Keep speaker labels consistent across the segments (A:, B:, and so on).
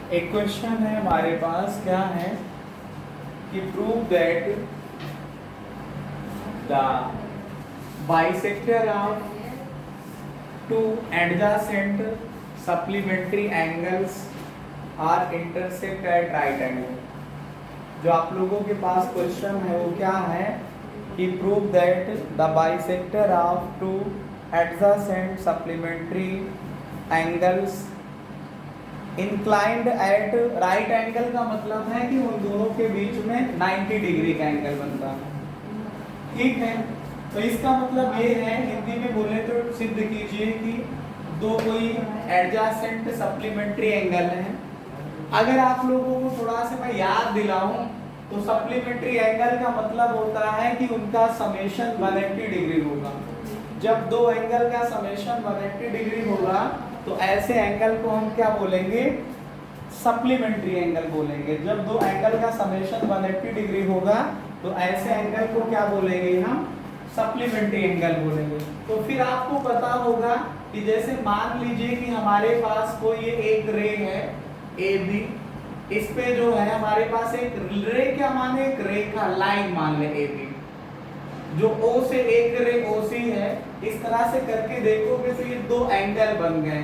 A: एक क्वेश्चन है हमारे पास, क्या है कि prove that the bisector of two adjacent supplementary angles are intersect at right angle. जो आप लोगों के पास क्वेश्चन है वो क्या है कि prove that the bisector of two adjacent supplementary angles inclined at right angle का मतलब है कि उन दोनों के बीच में 90 डिग्री का एंगल बनता है। ठीक है, तो इसका मतलब ये है, हिंदी में बोले तो सिद्ध कीजिए कि दो कोई एडजेसेंट सप्लीमेंट्री एंगल है। अगर आप लोगों को थोड़ा सा मैं याद दिलाऊं तो सप्लीमेंट्री एंगल का मतलब होता है कि उनका समेशन 180 डिग्री होगा। जब दो एंगल का समेशन 180 डिग्री होगा तो ऐसे एंगल को हम क्या बोलेंगे? सप्लीमेंट्री एंगल बोलेंगे। जब दो एंगल का समेशन 180 डिग्री होगा तो ऐसे एंगल को क्या बोलेंगे? हम सप्लीमेंट्री एंगल बोलेंगे। तो फिर आपको पता होगा कि जैसे मान लीजिए कि हमारे पास कोई ये एक रे है ए बी, इस पे जो है हमारे पास एक रे, क्या माने? एक रेखा, लाइन मान ले ए बी, जो O से एक रे OC है। इस तरह से करके देखोगे तो ये दो एंगल बन गए,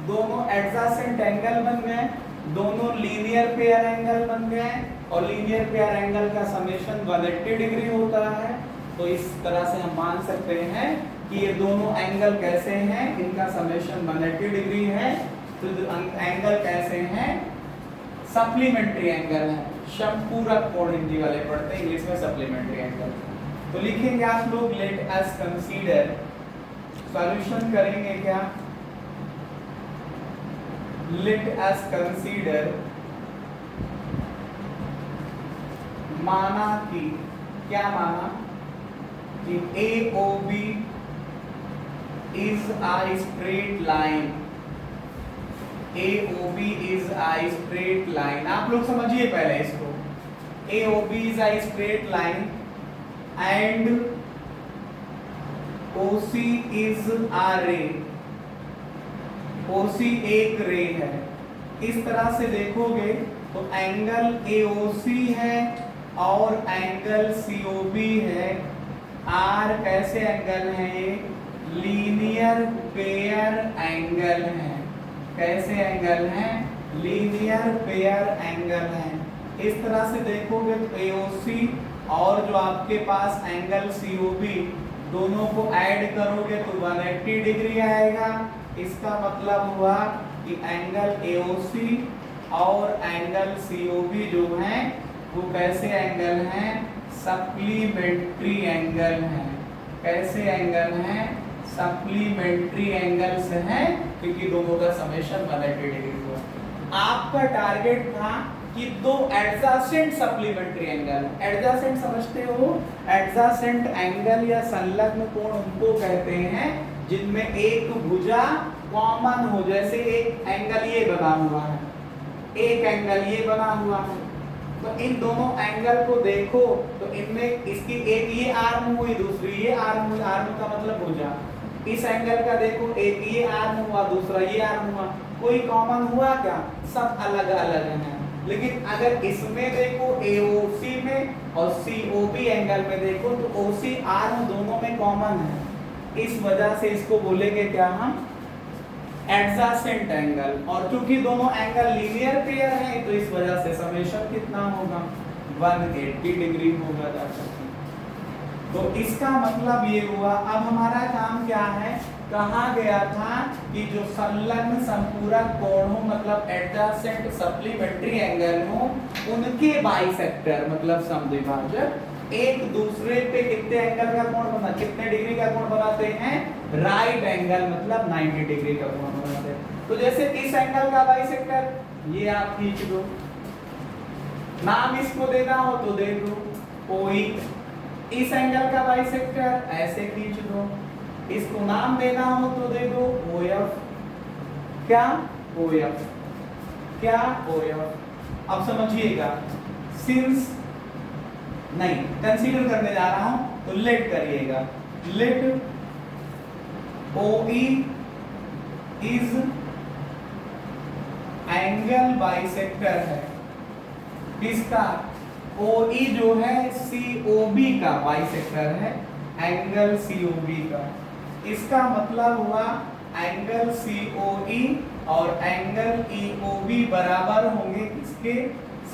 A: दोनों एडजेसेंट एंगल बन गए, दोनों लीनियर पेयर एंगल बन गए, और लीनियर पेयर एंगल का समेशन 180 डिग्री होता है। तो इस तरह से हम मान सकते हैं कि ये दोनों एंगल कैसे हैं? इनका समेशन 180 डिग्री है। तो एंगल कैसे हैं? सप्लीमेंट्री एंगल है। समपूरक कोण हिंदी वाले पढ़ते हैं, इंग्लिश में सप्लीमेंट्री एंगल। तो लिखेंगे आप लोग, लेट अस कंसीडर, सॉल्यूशन करेंगे क्या? लेट अस कंसीडर, माना कि, क्या माना कि AOB is a straight line, AOB is a straight line. आप लोग समझिए पहले इसको, AOB is a straight line and OC is a ray, OC एक रे है। इस तरह से देखोगे तो एंगल AOC है और एंगल COB है। R कैसे एंगल है? लीनियर पेयर एंगल है। कैसे एंगल है? लीनियर पेयर एंगल है। इस तरह से देखोगे तो AOC और जो आपके पास एंगल COB, दोनों को ऐड करोगे तो 180 डिग्री आएगा। इसका मतलब हुआ कि एंगल AOC और एंगल COB जो हैं वो कैसे एंगल हैं? सप्लीमेंट्री एंगल हैं। कैसे एंगल हैं? सप्लीमेंट्री एंगल्स हैं, क्योंकि दोनों का समेशन 180 डिग्री हुआ। आपका टारगेट था कि दो एडजेसेंट सप्लीमेंट्री एंगल, एडजेसेंट समझते हो? एडजेसेंट एंगल या संलग्न कोण उनको कहते हैं जिनमें एक भुजा कॉमन हो। जैसे एक एंगल ये बना हुआ है, एक एंगल ये बना हुआ है, तो इन दोनों एंगल को देखो तो इनमें इसकी एक ये आर्म हुई, दूसरी ये आर्म हुई। आर्म का मतलब भुजा। इस एंगल का देखो, एक ये आर्म हुआ, दूसरा ये आर्म हुआ। कोई कॉमन हुआ क्या? सब अलग अलग हैं। लेकिन अगर इसमें देखो AOC में और COB एंगल में देखो तो OC आर्म दोनों में कॉमन है। इस वजह से इसको बोलेंगे क्या हम? Adjacent angle. और क्योंकि दोनों एंगल लीनियर पेयर हैं तो इस वजह से समेशन कितना होगा? 180 डिग्री होगा। तो इसका मतलब ये हुआ। अब हमारा काम क्या है? कहा गया था कि जो संलग्न संपूरक कोण हो, मतलब एडजेसेंट सप्लीमेंट्री एंगल हो, उनके बाइसेक्टर मतलब समद्विभाजक एक दूसरे पे कितने एंगल का कोण बना, कितने डिग्री का कोण बनाते हैं? राइट एंगल मतलब 90 डिग्री का कोण बनाते हैं। तो जैसे इस एंगल का बाइसेक्टर ये आप खींच दो, नाम इसको देना हो तो दे दो कोई। इस एंगल का बाइसेक्टर ऐसे खींच दो, इसको नाम देना हो तो दे दो OF। क्या? OF। क्या? OF। अब समझिएगा, सिंस नहीं कंसीडर करने जा रहा हूं तो लेट करिएगा। Let OE is angle bisector है किसका, OE जो है COB का बाइसेक्टर है, एंगल COB का। इसका मतलब हुआ एंगल COE और एंगल EOB बराबर होंगे किसके,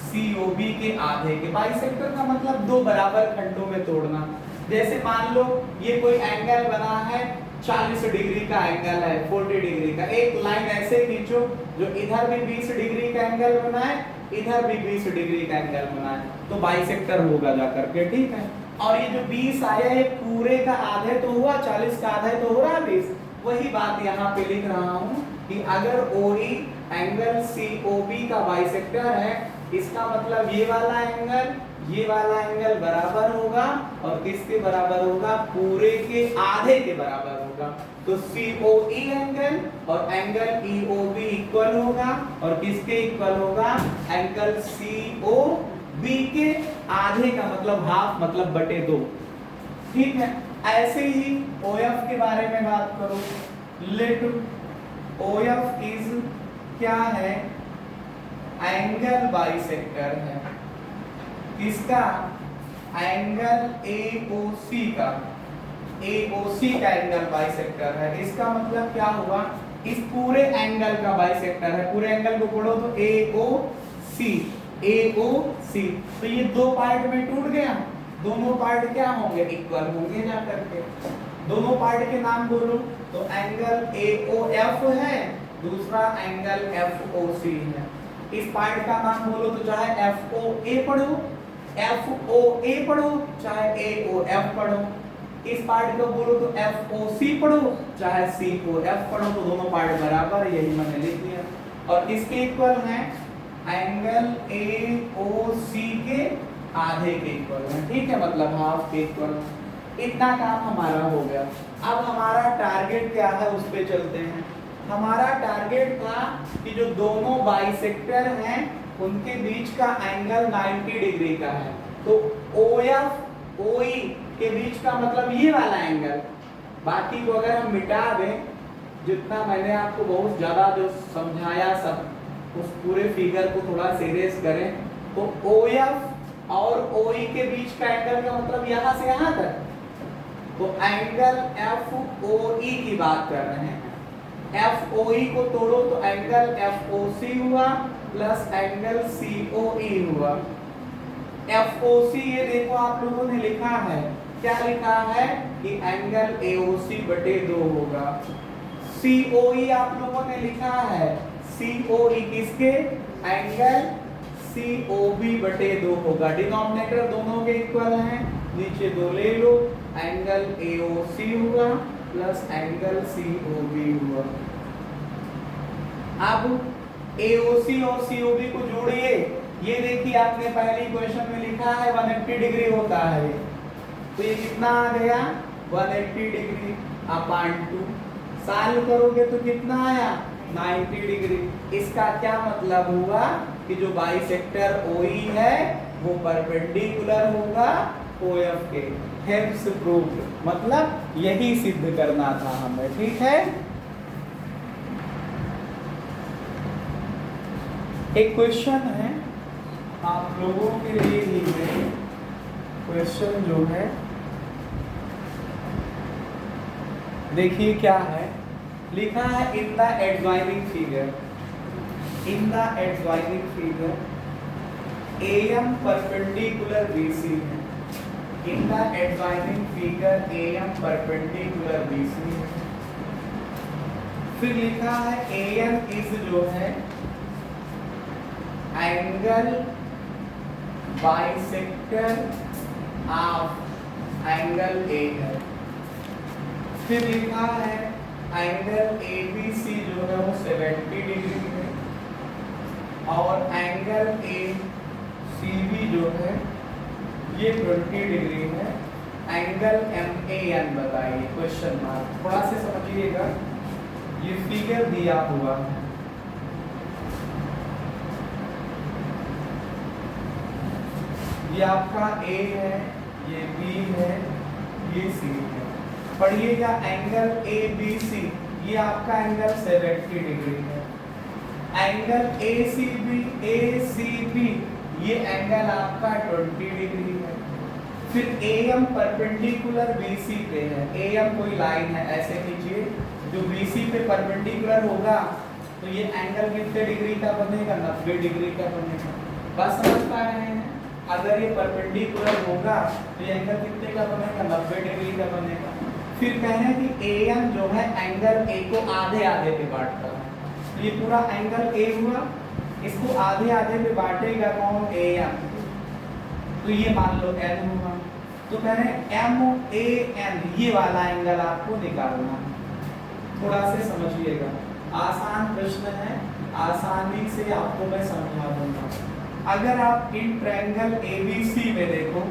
A: COB के आधे के। बाइसेक्टर का मतलब दो बराबर खंडों में तोड़ना। जैसे मान लो ये कोई एंगल बना है 40 डिग्री का एंगल है, 40 डिग्री का, एक लाइन ऐसे खींचो जो इधर भी 20 डिग्री का एंगल बनाए, इधर भी 20 डिग्री का एंगल बनाए, तो बाइसेक्टर होगा जाकर के, ठीक है। और ये जो 20 आया है पूरे का आधे तो हुआ, 40 का आधा तो हो रहा 20। वही बात यहाँ पे लिख रहा हूँ कि अगर OE एंगल COB का बाइसेक्टर है, इसका मतलब ये वाला एंगल बराबर होगा, और किसके बराबर होगा, पूरे के आधे के बराबर होगा। तो COE एंगल और एंगल EOB इक्वल होगा, और किसके इक्वल होगा, एंगल COB के आधे का मतलब हाफ, मतलब बटे 2, ठीक है। ऐसे ही OF के बारे में बात करो, लेट OF इज क्या है, एंगल बाइसेक्टर है किसका, एंगल AOC का, AOC का एंगल बाइसेक्टर है। इसका मतलब क्या हुआ, इस पूरे एंगल का बाइसेक्टर है, पूरे एंगल को पढ़ो तो AOC, तो ये दो पार्ट में टूट गया, दोनों पार्ट क्या होंगे, इक्वल होंगे जा करके। दोनों पार्ट के नाम बोलो तो एंगल AOF है, दूसरा एंगल FOC है। इस पार्ट का नाम बोलो तो चाहे FOA पढ़ो, FOA पढ़ो, चाहे AOF पढ़ो। इस पार्ट को बोलो तो FOC पढ़ो, चाहे COF पढ़ो, तो दोनों पार्ट बराबर, यही मैंने लिख दिया। और इसके इक्वल है एंगल AOC के आधे के इक्वल है, ठीक है, मतलब हाफ के इक्वल। इतना काम हमारा हो गया। अब हमारा टारगेट क्या है उस पे चलते हैं। हमारा टारगेट था कि जो दोनों बाइसेक्टर हैं उनके बीच का एंगल 90 डिग्री का है, तो OF OE के बीच का मतलब ये वाला एंगल। बाकी को अगर हम मिटा दें, जितना मैंने आपको बहुत ज़्यादा जो समझाया सब, उस पूरे फिगर को थोड़ा सीरियस करें तो OF और OE के बीच का एंगल का मतलब यहाँ से यहाँ तक, तो एंगल FOE की बात कर रहे हैं। FOE को तोड़ो तो एंगल FOC हुआ प्लस एंगल COE हुआ। FOC ये देखो आप लोगों ने लिखा है, क्या लिखा है कि एंगल AOC बटे 2 होगा। COE आप लोगों ने लिखा है, COE किसके, एंगल COB बटे 2 होगा। डिनोमिनेटर दोनों के इक्वल हैं, नीचे 2 ले लो, एंगल AOC हुआ प्लस एंगल COB हुआ। अब AOC और COB को जोड़िए, ये देखिए आपने पहले क्वेश्चन में लिखा है 180 डिग्री होता है, तो ये कितना आ गया 180 डिग्री अपॉन 2, सॉल्व करोगे तो कितना आया 90 डिग्री। इसका क्या मतलब हुआ कि जो बाइसेक्टर OE है वो परपेंडिकुलर होगा OF के। हेल्प्स प्रूव्ड, मतलब यही सिद्ध करना था हमें, ठीक है। एक क्वेश्चन है आप लोगों के लिए ही है, क्वेश्चन जो है देखिए क्या है, लिखा है in the adjoining figure, in the adjoining figure AM perpendicular BC है, in the adjoining figure AM perpendicular BC है। फिर लिखा है AN इज जो है angle bisector of angle A है। फिर लिखा है एंगल ABC जो है वो 70 डिग्री है, और एंगल ACB जो है ये 20 डिग्री है। एंगल MAN बताइए, क्वेश्चन मार्क। थोड़ा से समझिएगा, ये फिगर दिया हुआ है, ये आपका A है, ये B है, ये C है। पढ़िएगा एंगल ABC, ये आपका एंगल 70 डिग्री है। एंगल ACB ये एंगल आपका 20 डिग्री है। फिर AM परपेंडिकुलर BC पे है। AM कोई लाइन है, ऐसे कीजिए जो BC पे परपेंडिकुलर होगा तो ये एंगल कितने डिग्री का बनेगा? 90 डिग्री का बनेगा। बात समझ पा रहे हैं? अगर ये परपेंडिकुलर होगा तो ये एंगल कितने का बनेगा? 90 डिग्री का बनेगा। फिर कह रहे हैं कि AM जो है एंगल A को आधे आधे पे बांटता है, तो ये पूरा एंगल A हुआ, इसको आधे आधे पे बांटेगा कौन? AM, तो ये मान लो N हुआ। तो कह रहे हैं MAN ये वाला एंगल आपको निकालना है। थोड़ा से समझिएगा, आसान प्रश्न है, आसानी से आपको मैं समझा दूंगा। अगर आप इन ट्रायंगल ABC में देखो,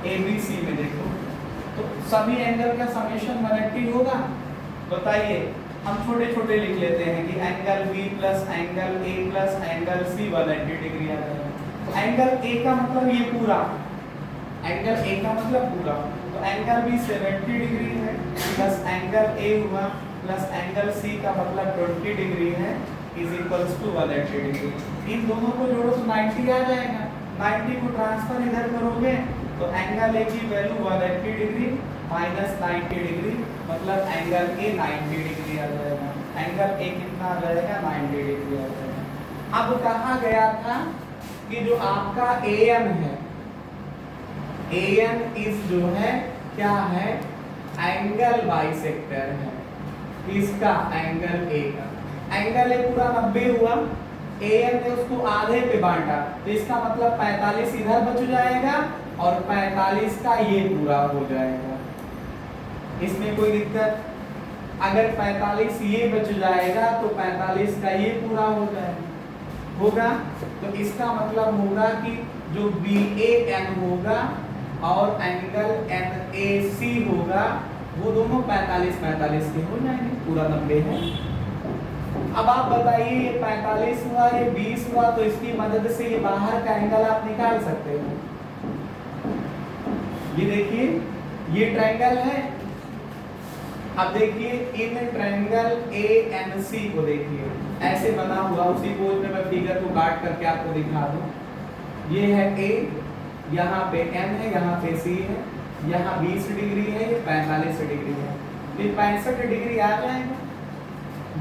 A: ABC में देखो तो सभी एंगल का समेशन 180 होगा। बताइए, हम छोटे छोटे लिख लेते हैं कि angle B plus angle A plus angle C 180 degree आ जाएगा। एंगल A का मतलब ये पूरा, एंगल A का मतलब पूरा, तो एंगल B 70 डिग्री है प्लस एंगल A हुआ प्लस एंगल C का मतलब 20 डिग्री है इज इक्वल्स टू 180 डिग्री। इन दोनों को जोड़ो तो 90 आ जाएगा। 90 को ट्रांसफर इधर करोगे तो एंगल A की वैल्यू 180 डिग्री माइनस 90 डिग्री मतलब एंगल A 90 डिग्री आ जाएगा। एंगल A कितना आ जाएगा? 90 डिग्री आ जाएगा। अब कहा गया था कि जो आपका AM है, AM इस जो है क्या है? एंगल बाइसेक्टर है। इसका एंगल A का एंगल A पूरा 90 हुआ, AM ने उसको आधे पे बांटा तो इसका मतलब 45 इधर बच जाएगा और 45 का ये पूरा हो जाएगा। इसमें कोई दिक्कत? अगर 45 ये बच जाएगा तो 45 का ये पूरा हो जाएगा होगा, तो इसका मतलब होगा कि जो BAN होगा और एंगल NAC होगा वो दोनों 45 के हो जाएंगे, पूरा 90 है। अब आप बताइए, ये 45 हुआ, ये 20 हुआ, तो इसकी मदद से ये बाहर का एंगल आप निकाल सकते हो। ये देखिए, ये ट्रायंगल है। अब देखिए इन ट्रायंगल ANC को देखिए, ऐसे बना हुआ, उसी पोज में मैं फिगर को काट करके आपको दिखा दूं। ये है A, यहाँ पे M है, यहाँ पे C है, यहाँ 20 डिग्री है, ये 45 डिग्री है, फिर 65 डिग्री आ जाएगा।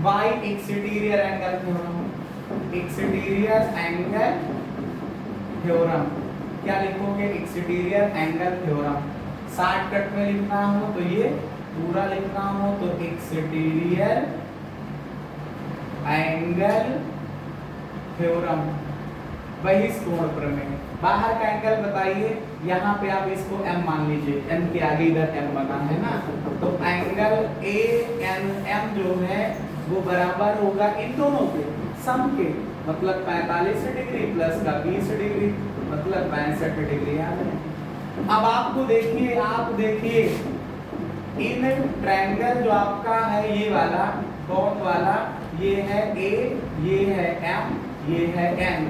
A: Y exterior angle theorem, exterior angle theorem क्या लिखोगे? Exterior angle theorem. शॉर्टकट में लिखना हो तो ये पूरा लिखना हो तो एक्सटीरियर एंगल थ्योरम, बहिष्कोण प्रमेय। बाहर का एंगल बताइए, यहाँ पे आप इसको M मान लीजिए, M के आगे इधर M बना है ना, तो एंगल ANM जो है वो बराबर होगा इन दोनों के सम के, मतलब 45 डिग्री प्लस का 20 डिग्री मतलब 65 डिग्री आ जाए। अब आपको देखिए, आप देखिए इन ट्रायंगल जो आपका है ये वाला, कौन वाला? ये है A, ये है M, ये है N।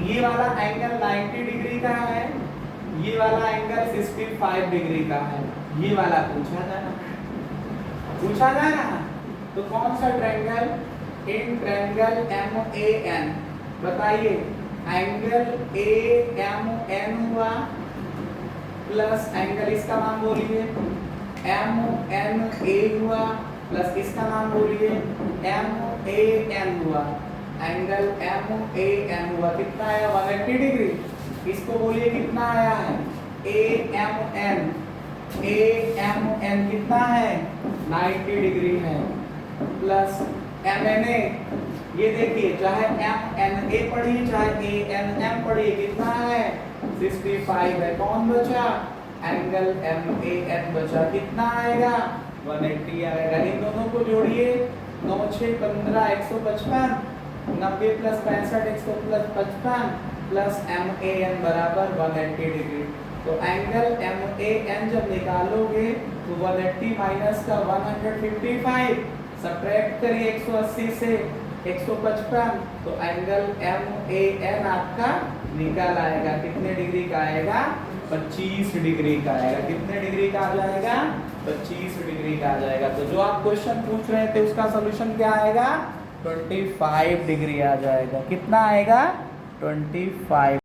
A: ये वाला एंगल 90 डिग्री का है, ये वाला एंगल 65 डिग्री का है। ये वाला पूछा जा रहा है। तो कौन सा ट्रायंगल? In triangle MAN। बताइए, एंगल AMN हुआ प्लस एंगल इसका नाम बोलिए MNA हुआ प्लस इसका नाम बोलिए MAN हुआ। एंगल MAN हुआ कितना आया? 180 डिग्री। इसको बोलिए कितना आया है? AMN कितना है? 90 डिग्री है प्लस MNA, ये देखिए चाहे MNA पढ़िए चाहे ANM पढ़िए, कितना है? 65 है। कौन बचा? एंगल MAN बचा। कितना आएगा? 180 आएगा। इन दोनों को जोड़िए, 9 6 15 155, 90 प्लस 65 100 प्लस 55 प्लस MAN बराबर 180 डिग्री। तो एंगल MAN जब निकालोगे तो 180 माइनस का 155, सब्ट्रैक्ट करिए 180 से 155, तो एंगल MAN आपका निकल आएगा। कितने डिग्री का आएगा? 25 डिग्री का आएगा। कितने डिग्री का आ जाएगा? 25 डिग्री का आ जाएगा। तो जो आप क्वेश्चन पूछ रहे थे उसका सॉल्यूशन क्या आएगा? 25 डिग्री आ जाएगा। कितना आएगा? 25।